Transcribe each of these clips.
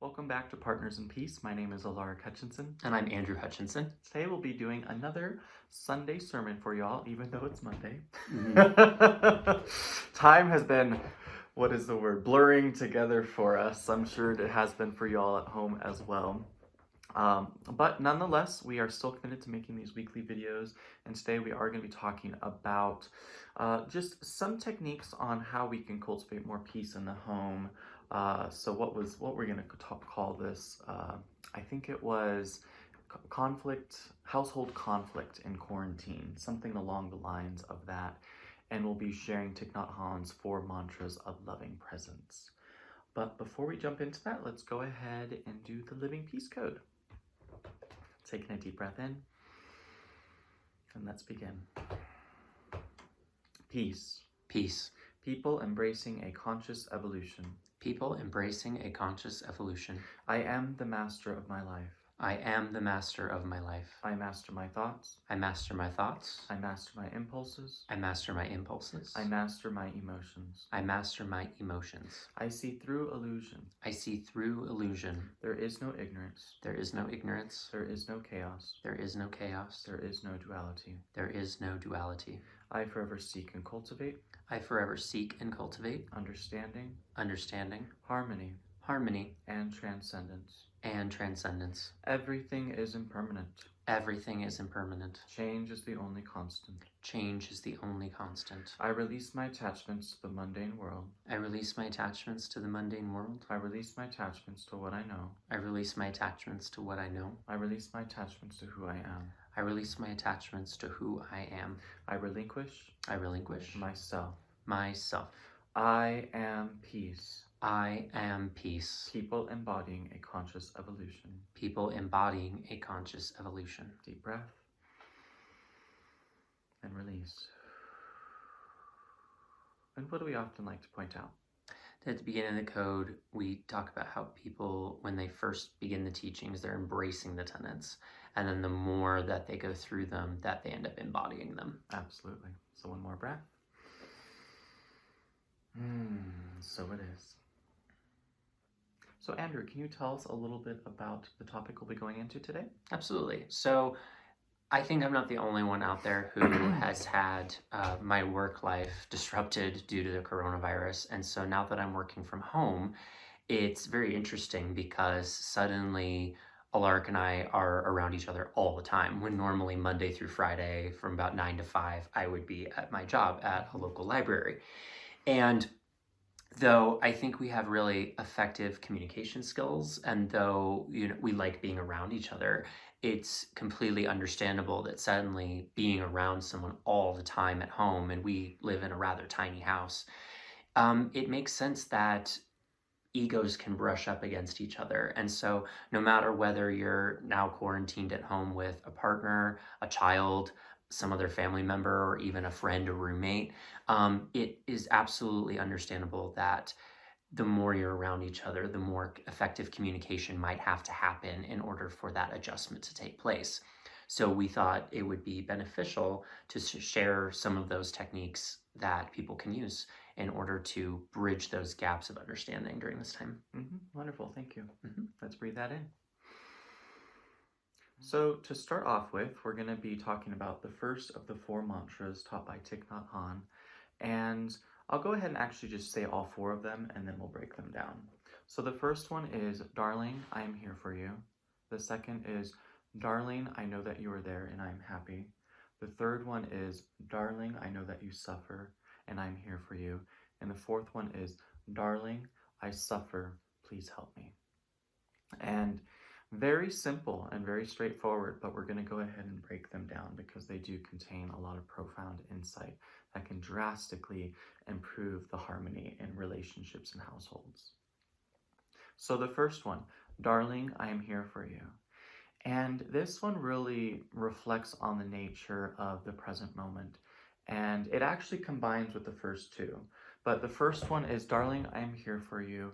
Welcome back to Partners in Peace. My name is Alaric Hutchinson. And I'm Andrew Hutchinson. Today we'll be doing another Sunday sermon for y'all, even though it's Monday. Time has been, blurring together for us. I'm sure it has been for y'all at home as well. But nonetheless, we are still committed to making these weekly videos, and today we are going to be talking about just some techniques on how we can cultivate more peace in the home. So what we're going to call this, I think it was household conflict in quarantine, something along the lines of that. And we'll be sharing Thich Nhat Hanh's 4 mantras of loving presence. But before we jump into that, let's go ahead and do the Living Peace Code. Taking a deep breath in, and let's begin. Peace. Peace. People embracing a conscious evolution. People embracing a conscious evolution. I am the master of my life. I am the master of my life. I master my thoughts. I master my thoughts. I master my impulses. I master my impulses. I master my emotions. I master my emotions. I see through illusion. I see through illusion. There is no ignorance. There is no ignorance. There is no chaos. There is no chaos. There is no duality. There is no duality. I forever seek and cultivate. I forever seek and cultivate Understanding. Harmony. And transcendence. Everything is impermanent. Change is the only constant. I release my attachments to the mundane world. I release my attachments to the mundane world. I release my attachments to what I know. I release my attachments to what I know. I release my attachments to who I am. I release my attachments to who I am. I relinquish myself. I am peace. I am peace. People embodying a conscious evolution. Deep breath. And release. And what do we often like to point out? At the beginning of the code, we talk about how people, when they first begin the teachings, they're embracing the tenets. And then the more that they go through them, that they end up embodying them. Absolutely. So one more breath. So it is. So Andrew, can you tell us a little bit about the topic we'll be going into today? Absolutely. So I think I'm not the only one out there who has had my work life disrupted due to the coronavirus. And so now that I'm working from home, it's very interesting because suddenly Alaric and I are around each other all the time, when normally Monday through Friday from about 9 to 5, I would be at my job at a local library. And though I think we have really effective communication skills, and though we like being around each other, it's completely understandable that suddenly being around someone all the time at home, and we live in a rather tiny house, it makes sense that egos can brush up against each other. And so no matter whether you're now quarantined at home with a partner, a child, some other family member, or even a friend or roommate, it is absolutely understandable that the more you're around each other, the more effective communication might have to happen in order for that adjustment to take place. So we thought it would be beneficial to share some of those techniques that people can use in order to bridge those gaps of understanding during this time. Wonderful, thank you. Let's breathe that in. So to start off with, we're going to be talking about the first of the 4 mantras taught by Thich Nhat Hanh. And I'll go ahead and actually just say all 4 of them, and then we'll break them down. So the first one is, darling, I am here for you. The second is, darling, I know that you are there and I am happy. The third one is, darling, I know that you suffer and I'm here for you. And the fourth one is, darling, I suffer, please help me. And very simple and very straightforward, but we're going to go ahead and break them down because they do contain a lot of profound insight that can drastically improve the harmony in relationships and households. So the first one, darling, I am here for you. And this one really reflects on the nature of the present moment. And it actually combines with the first 2. But the first one is, darling, I am here for you.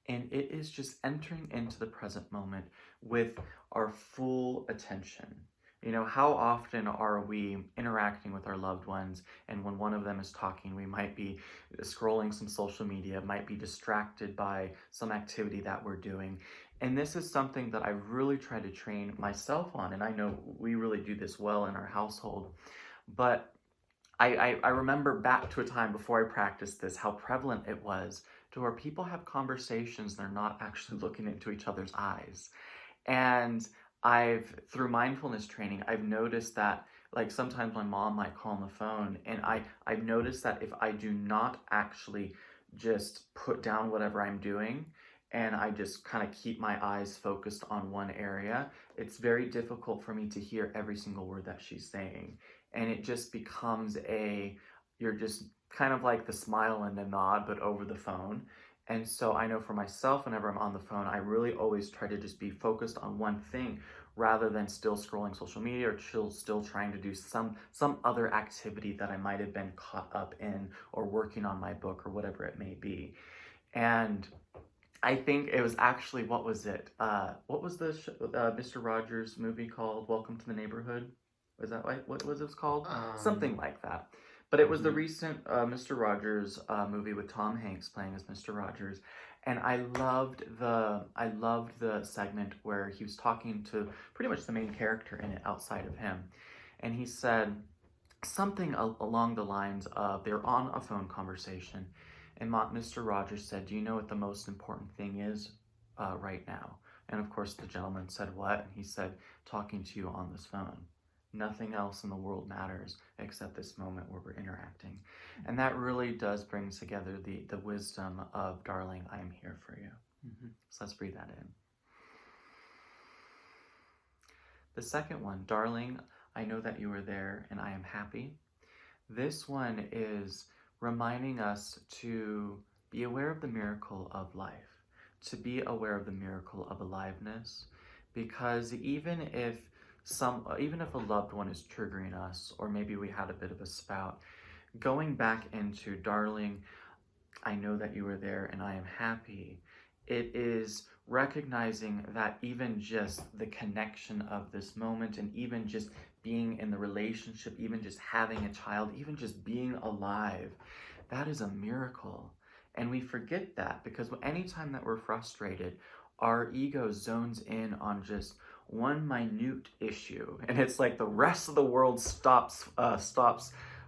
And it is just entering into the present moment with our full attention. You know, how often are we interacting with our loved ones, and when one of them is talking, we might be scrolling some social media, might be distracted by some activity that we're doing. And this is something that I really try to train myself on, and I know we really do this well in our household. But I remember back to a time before I practiced this, how prevalent it was to where people have conversations, they're not actually looking into each other's eyes. And through mindfulness training, I've noticed that, like, sometimes my mom might call on the phone, and I've noticed that if I do not actually just put down whatever I'm doing and I just kind of keep my eyes focused on one area, it's very difficult for me to hear every single word that she's saying. And it just becomes you're just kind of like the smile and the nod, but over the phone. And so I know for myself, whenever I'm on the phone, I really always try to just be focused on one thing rather than still scrolling social media or still trying to do some other activity that I might have been caught up in, or working on my book or whatever it may be. And I think it was actually, what was it? What was the Mr. Rogers movie called? Welcome to the Neighborhood? Was that right? What was it called? Something like that. But it was the recent Mr. Rogers movie with Tom Hanks playing as Mr. Rogers, and I loved the segment where he was talking to pretty much the main character in it outside of him, and he said something along the lines of, they're on a phone conversation, and Mr. Rogers said, "Do you know what the most important thing is right now?" And of course, the gentleman said, "What?" And he said, "Talking to you on this phone. Nothing else in the world matters except this moment where we're interacting." And that really does bring together the wisdom of, "Darling, I am here for you." Mm-hmm. So let's breathe that in. The second one, "Darling, I know that you are there and I am happy." This one is reminding us to be aware of the miracle of life, to be aware of the miracle of aliveness, because even if a loved one is triggering us, or maybe we had a bit of a spout, going back into, "Darling, I know that you are there and I am happy," it is recognizing that even just the connection of this moment, and even just being in the relationship, even just having a child, even just being alive, that is a miracle. And we forget that because anytime that we're frustrated, our ego zones in on just one minute issue, and it's like the rest of the world stops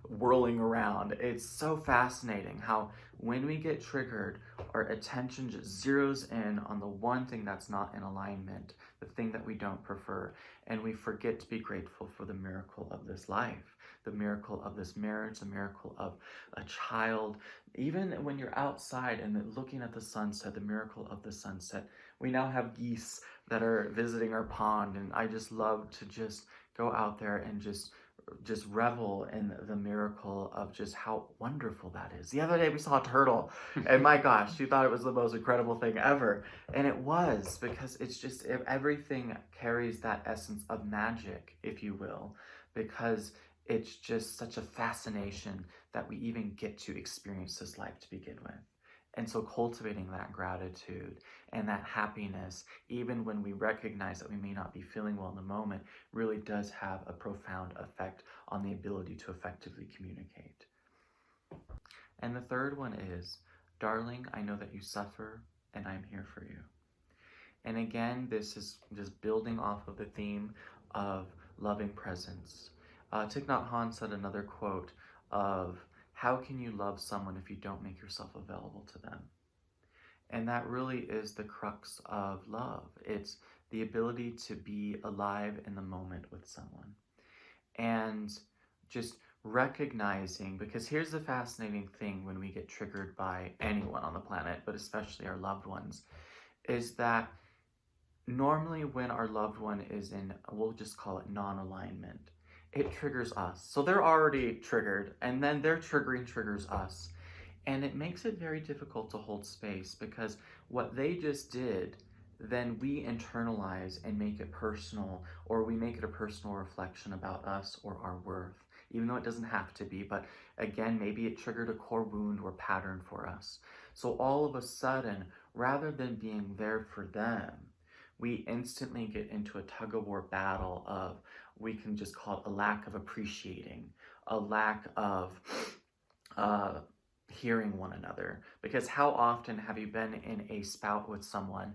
whirling around. It's so fascinating how when we get triggered, our attention just zeroes in on the one thing that's not in alignment, the thing that we don't prefer, and we forget to be grateful for the miracle of this life, the miracle of this marriage, the miracle of a child. Even when you're outside and looking at the sunset, the miracle of the sunset. We now have geese that are visiting our pond, and I just love to just go out there and just revel in the miracle of just how wonderful that is. The other day we saw a turtle, and my gosh, she thought it was the most incredible thing ever. And it was, because it's just, everything carries that essence of magic, if you will, because it's just such a fascination that we even get to experience this life to begin with. And so cultivating that gratitude and that happiness, even when we recognize that we may not be feeling well in the moment, really does have a profound effect on the ability to effectively communicate. And the third one is, "Darling, I know that you suffer and I'm here for you." And again, this is just building off of the theme of loving presence. Thich Nhat Hanh said another quote of, "How can you love someone if you don't make yourself available to them?" And that really is the crux of love. It's the ability to be alive in the moment with someone. And just recognizing, because here's the fascinating thing when we get triggered by anyone on the planet, but especially our loved ones, is that normally when our loved one is in, we'll just call it non-alignment, it triggers us. So they're already triggered, and then their triggering triggers us. And it makes it very difficult to hold space, because what they just did, then we internalize and make it personal, or we make it a personal reflection about us or our worth, even though it doesn't have to be. But again, maybe it triggered a core wound or pattern for us. So all of a sudden, rather than being there for them, we instantly get into a tug of war battle of, we can just call it a lack of appreciating, a lack of uh, hearing one another. Because how often have you been in a spout with someone,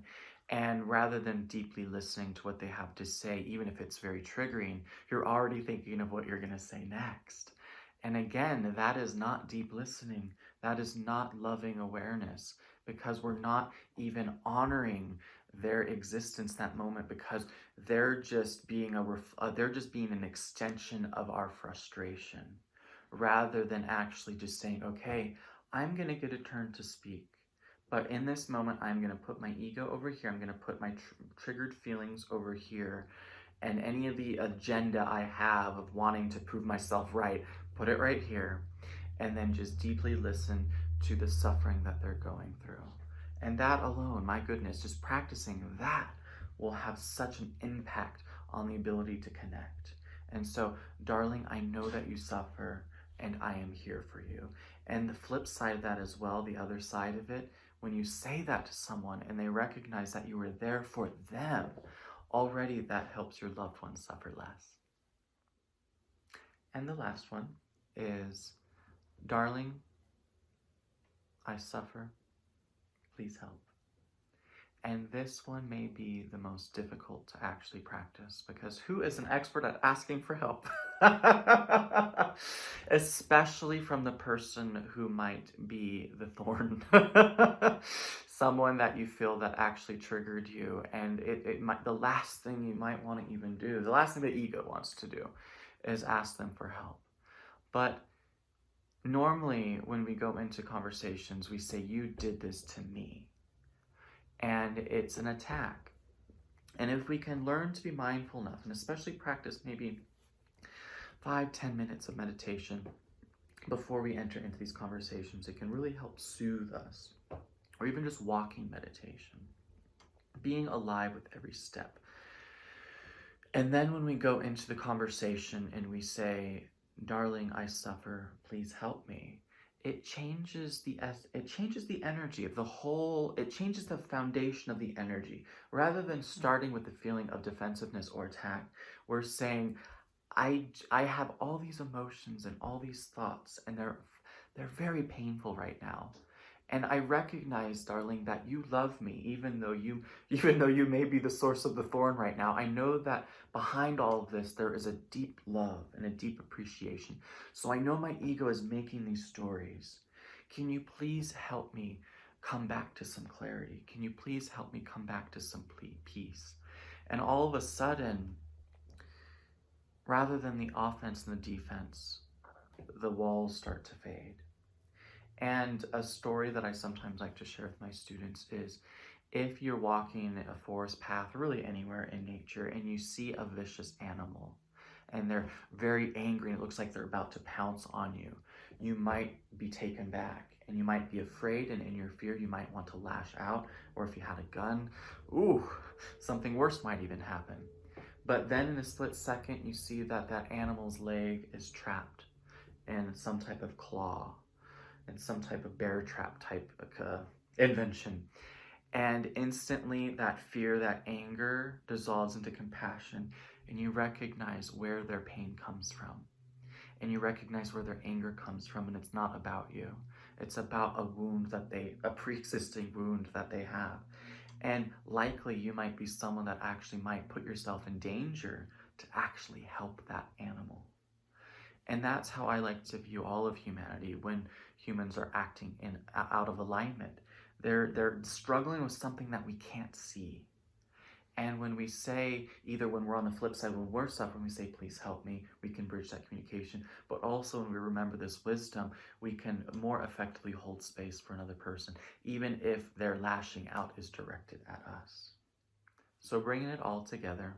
and rather than deeply listening to what they have to say, even if it's very triggering, you're already thinking of what you're going to say next. And again, that is not deep listening. That is not loving awareness, because we're not even honoring their existence that moment, because they're just being they're just being an extension of our frustration, rather than actually just saying, okay, I'm going to get a turn to speak. But in this moment, I'm going to put my ego over here. I'm going to put my triggered feelings over here. And any of the agenda I have of wanting to prove myself right, put it right here. And then just deeply listen to the suffering that they're going through. And that alone, my goodness, just practicing that will have such an impact on the ability to connect. And so, darling, I know that you suffer, and I am here for you. And the flip side of that as well, the other side of it, when you say that to someone and they recognize that you were there for them, already that helps your loved ones suffer less. And the last one is, darling, I suffer, please help. And this one may be the most difficult to actually practice, because who is an expert at asking for help? Especially from the person who might be the thorn. Someone that you feel that actually triggered you, and it might, the last thing you might want to even do, the last thing the ego wants to do, is ask them for help. But normally when we go into conversations, we say, you did this to me. And it's an attack. And if we can learn to be mindful enough, and especially practice maybe 5-10 minutes of meditation before we enter into these conversations, it can really help soothe us. Or even just walking meditation, being alive with every step. And then when we go into the conversation and we say, darling, I suffer, please help me, it changes the energy of the whole. It changes the foundation of the energy. Rather than starting with the feeling of defensiveness or attack, we're saying, I have all these emotions and all these thoughts, and they're very painful right now. And I recognize, darling, that you love me, even though you may be the source of the thorn right now. I know that behind all of this, there is a deep love and a deep appreciation. So I know my ego is making these stories. Can you please help me come back to some clarity? Can you please help me come back to some peace? And all of a sudden, rather than the offense and the defense, the walls start to fade. And a story that I sometimes like to share with my students is, if you're walking a forest path, or really anywhere in nature, and you see a vicious animal, and they're very angry, and it looks like they're about to pounce on you, you might be taken back, and you might be afraid, and in your fear, you might want to lash out, or if you had a gun, something worse might even happen. But then in a split second, you see that that animal's leg is trapped in some type of claw, and some type of bear trap type invention. And instantly that fear, that anger dissolves into compassion, and you recognize where their pain comes from. And you recognize where their anger comes from, and it's not about you. It's about a pre-existing wound that they have. And likely you might be someone that actually might put yourself in danger to actually help that animal. And that's how I like to view all of humanity when humans are acting out of alignment. They're struggling with something that we can't see. And when we say, either when we're on the flip side, when we're suffering, we say, please help me, we can bridge that communication. But also when we remember this wisdom, we can more effectively hold space for another person, even if their lashing out is directed at us. So bringing it all together,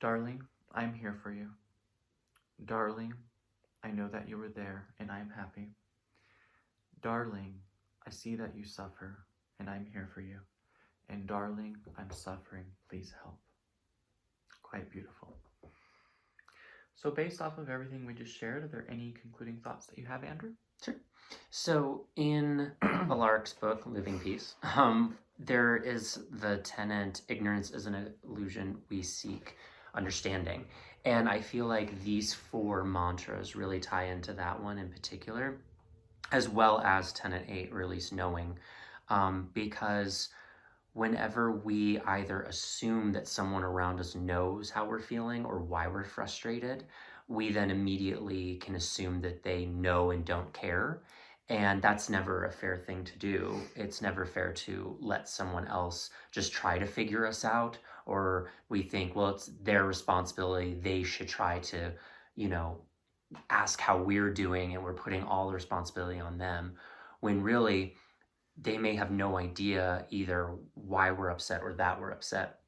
darling, I'm here for you. Darling, I know that you were there, and I'm happy. Darling, I see that you suffer, and I'm here for you. And darling, I'm suffering, please help. Quite beautiful. So based off of everything we just shared, are there any concluding thoughts that you have, Andrew? Sure. So in Alaric's book, Living Peace, there is the tenet, ignorance is an illusion, we seek understanding. And I feel like these 4 mantras really tie into that one in particular, as well as tenet 8, release knowing. Because whenever we either assume that someone around us knows how we're feeling or why we're frustrated, we then immediately can assume that they know and don't care. And that's never a fair thing to do. It's never fair to let someone else just try to figure us out, or we think, well, it's their responsibility. They should try to, you know, ask how we're doing, and we're putting all the responsibility on them, when really they may have no idea either why we're upset or that we're upset.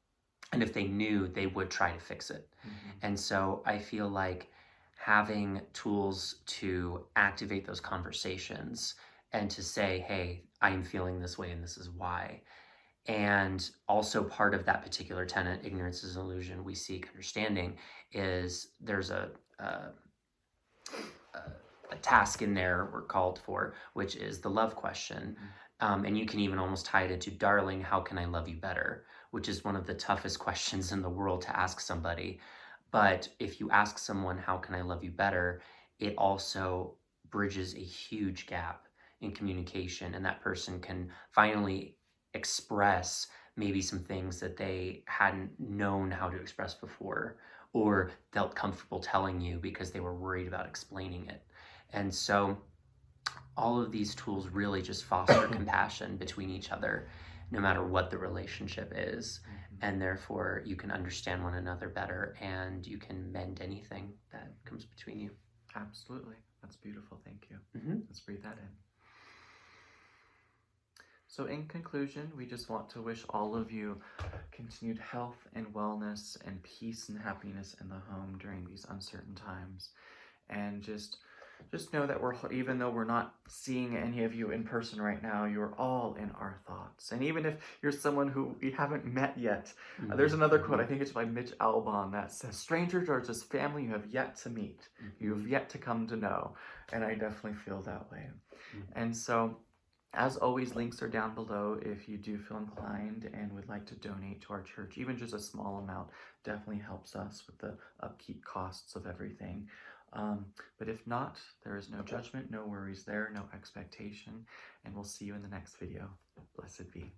And if they knew, they would try to fix it. Mm-hmm. And so I feel like having tools to activate those conversations and to say, hey, I'm feeling this way and this is why. And also part of that particular tenet, ignorance is an illusion, we seek understanding, is there's a task in there we're called for, which is the love question. And you can even almost tie it into, darling, how can I love you better? Which is one of the toughest questions in the world to ask somebody. But if you ask someone, how can I love you better? It also bridges a huge gap in communication, and that person can finally express maybe some things that they hadn't known how to express before, or felt comfortable telling you because they were worried about explaining it. And so all of these tools really just foster compassion between each other, no matter what the relationship is. And therefore, you can understand one another better, and you can mend anything that comes between you. Absolutely. That's beautiful. Thank you. Mm-hmm. Let's breathe that in. So in conclusion, we just want to wish all of you continued health and wellness and peace and happiness in the home during these uncertain times. And just know that even though we're not seeing any of you in person right now, you're all in our thoughts. And even if you're someone who we haven't met yet, there's another quote, I think it's by Mitch Albom, that says, strangers are just family you have yet to meet, you have yet to come to know. And I definitely feel that way. And so, as always, links are down below if you do feel inclined and would like to donate to our church. Even just a small amount definitely helps us with the upkeep costs of everything. But if not, there is no judgment, no worries there, no expectation, and we'll see you in the next video. Blessed be.